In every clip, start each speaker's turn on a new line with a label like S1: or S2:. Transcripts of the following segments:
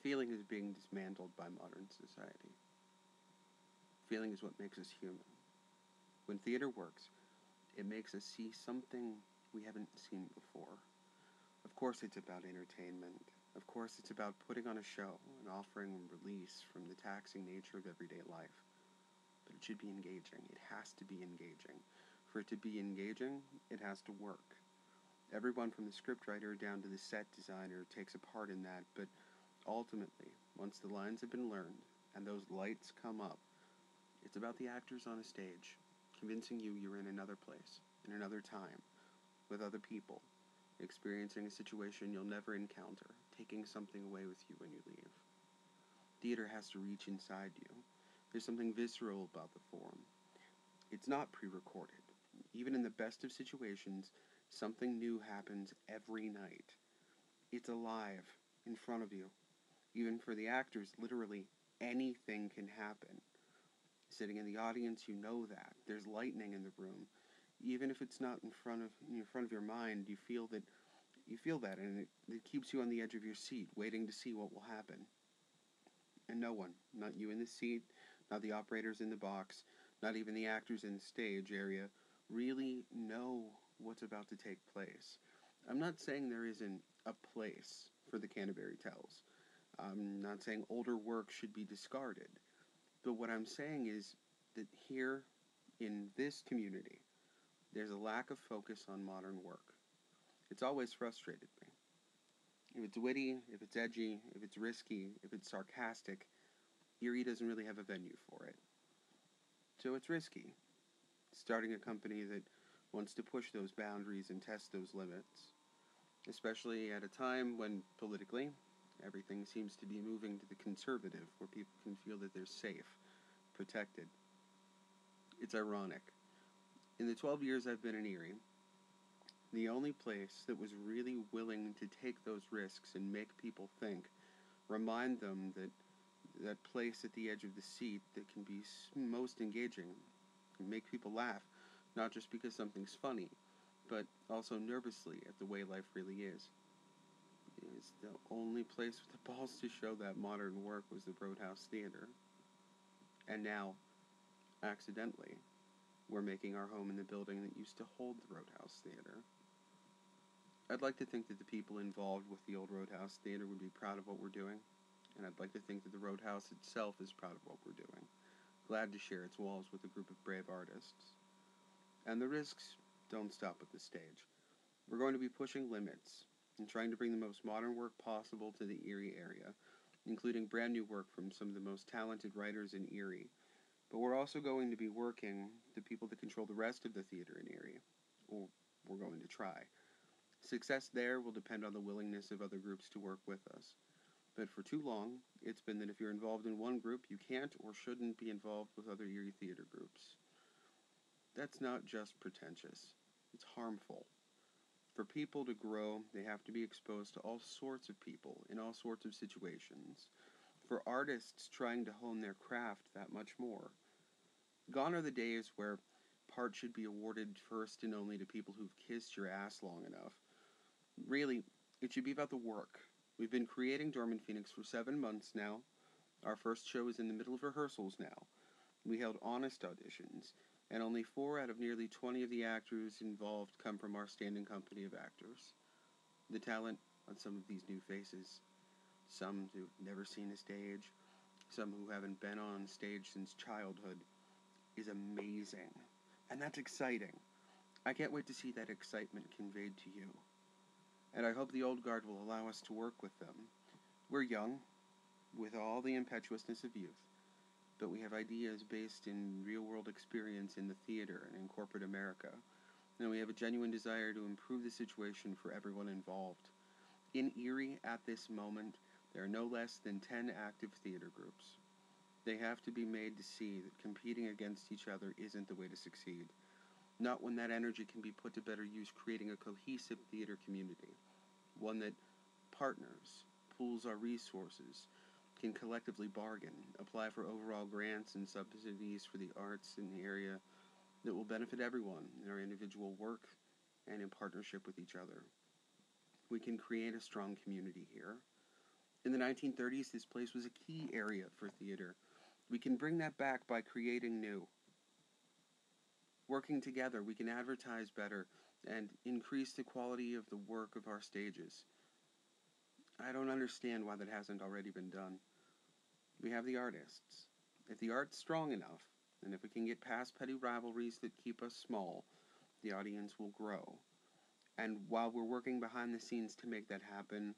S1: Feeling is being dismantled by modern society. Feeling is what makes us human. When theater works, it makes us see something we haven't seen before. Of course, it's about entertainment. Of course, it's about putting on a show and offering release from the taxing nature of everyday life. But it should be engaging. It has to be engaging. For it to be engaging, it has to work. Everyone from the scriptwriter down to the set designer takes a part in that, but ultimately, once the lines have been learned and those lights come up, it's about the actors on a stage, convincing you you're in another place, in another time, with other people, experiencing a situation you'll never encounter, taking something away with you when you leave. Theater has to reach inside you. There's something visceral about the form. It's not pre-recorded. Even in the best of situations, something new happens every night. It's alive, in front of you. Even for the actors, literally anything can happen. Sitting in the audience, you know that. There's lightning in the room. Even if it's not in front of your mind, you feel that, and it keeps you on the edge of your seat, waiting to see what will happen. And no one, not you in the seat, not the operators in the box, not even the actors in the stage area, really know what's about to take place. I'm not saying there isn't a place for the Canterbury Tales. I'm not saying older work should be discarded. But what I'm saying is that here, in this community, there's a lack of focus on modern work. It's always frustrated me. If it's witty, if it's edgy, if it's risky, if it's sarcastic, Erie doesn't really have a venue for it. So it's risky. Starting a company that wants to push those boundaries and test those limits, especially at a time when, politically, everything seems to be moving to the conservative, where people can feel that they're safe, protected. It's ironic. In the 12 years I've been in Erie, the only place that was really willing to take those risks and make people think, remind them that place at the edge of the seat that can be most engaging, can make people laugh, not just because something's funny, but also nervously at the way life really is. It's the only place with the balls to show that modern work was the Roadhouse Theater. And now, accidentally, we're making our home in the building that used to hold the Roadhouse Theater. I'd like to think that the people involved with the old Roadhouse Theater would be proud of what we're doing, and I'd like to think that the Roadhouse itself is proud of what we're doing, glad to share its walls with a group of brave artists. And the risks don't stop at the stage. We're going to be pushing limits and trying to bring the most modern work possible to the Erie area, including brand new work from some of the most talented writers in Erie. But we're also going to be working the people that control the rest of the theater in Erie, or we're going to try. Success there will depend on the willingness of other groups to work with us. But for too long, it's been that if you're involved in one group, you can't or shouldn't be involved with other Erie theater groups. That's not just pretentious. It's harmful. For people to grow, they have to be exposed to all sorts of people in all sorts of situations. For artists trying to hone their craft, that much more. Gone are the days where parts should be awarded first and only to people who've kissed your ass long enough. Really, it should be about the work. We've been creating Dormant Phoenix for 7 months now. Our first show is in the middle of rehearsals now. We held honest auditions, and only 4 out of nearly 20 of the actors involved come from our standing company of actors. The talent on some of these new faces, some who've never seen a stage, some who haven't been on stage since childhood, is amazing. And that's exciting. I can't wait to see that excitement conveyed to you. And I hope the old guard will allow us to work with them. We're young, with all the impetuousness of youth, but we have ideas based in real-world experience in the theater and in corporate America, and we have a genuine desire to improve the situation for everyone involved. In Erie, at this moment, there are no less than 10 active theater groups. They have to be made to see that competing against each other isn't the way to succeed. Not when that energy can be put to better use creating a cohesive theater community, one that partners, pools our resources, can collectively bargain, apply for overall grants and subsidies for the arts in the area that will benefit everyone in our individual work and in partnership with each other. We can create a strong community here. In the 1930s, this place was a key area for theater. We can bring that back by creating new. Working together, we can advertise better and increase the quality of the work of our stages. I don't understand why that hasn't already been done. We have the artists. If the art's strong enough, and if we can get past petty rivalries that keep us small, the audience will grow. And while we're working behind the scenes to make that happen,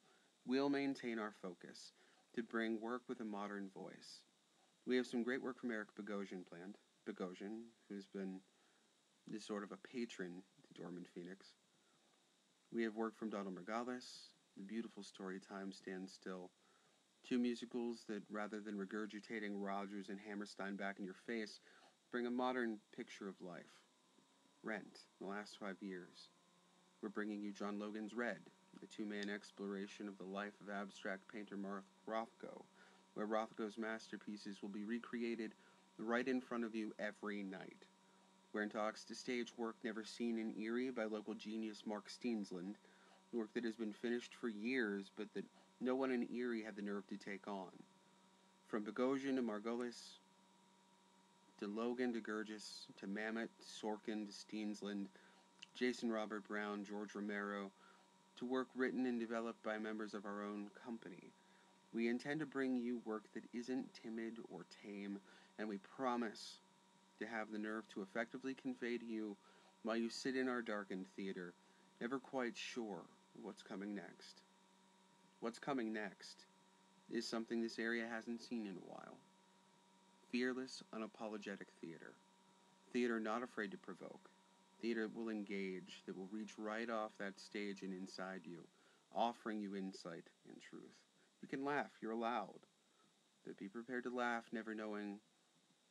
S1: we'll maintain our focus to bring work with a modern voice. We have some great work from Eric Bogosian planned. Bogosian, who's been this sort of a patron to Dormant Phoenix. We have work from Donald Margalis, the beautiful story Time Stands Still. Two musicals that, rather than regurgitating Rodgers and Hammerstein back in your face, bring a modern picture of life. Rent, in the last 5 years. We're bringing you John Logan's Red, a two-man exploration of the life of abstract painter Mark Rothko, where Rothko's masterpieces will be recreated right in front of you every night. We're in talks to stage work never seen in Erie by local genius Mark Steensland, work that has been finished for years but that no one in Erie had the nerve to take on. From Bogosian to Margolis, to Logan to Gurgis, to Mamet, Sorkin to Steensland, Jason Robert Brown, George Romero, to work written and developed by members of our own company. We intend to bring you work that isn't timid or tame, and we promise to have the nerve to effectively convey to you while you sit in our darkened theater, never quite sure what's coming next. What's coming next is something this area hasn't seen in a while. Fearless, unapologetic theater. Theater not afraid to provoke. Theater that will engage, that will reach right off that stage and inside you, offering you insight and truth. You can laugh, you're allowed. But be prepared to laugh, never knowing,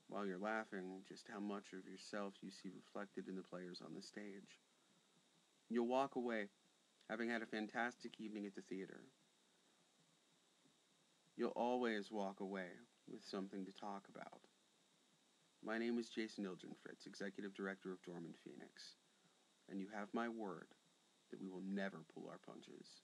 S1: while you're laughing, just how much of yourself you see reflected in the players on the stage. You'll walk away having had a fantastic evening at the theater. You'll always walk away with something to talk about. My name is Jason Ilgenfritz, Executive Director of Dormant Phoenix, and you have my word that we will never pull our punches.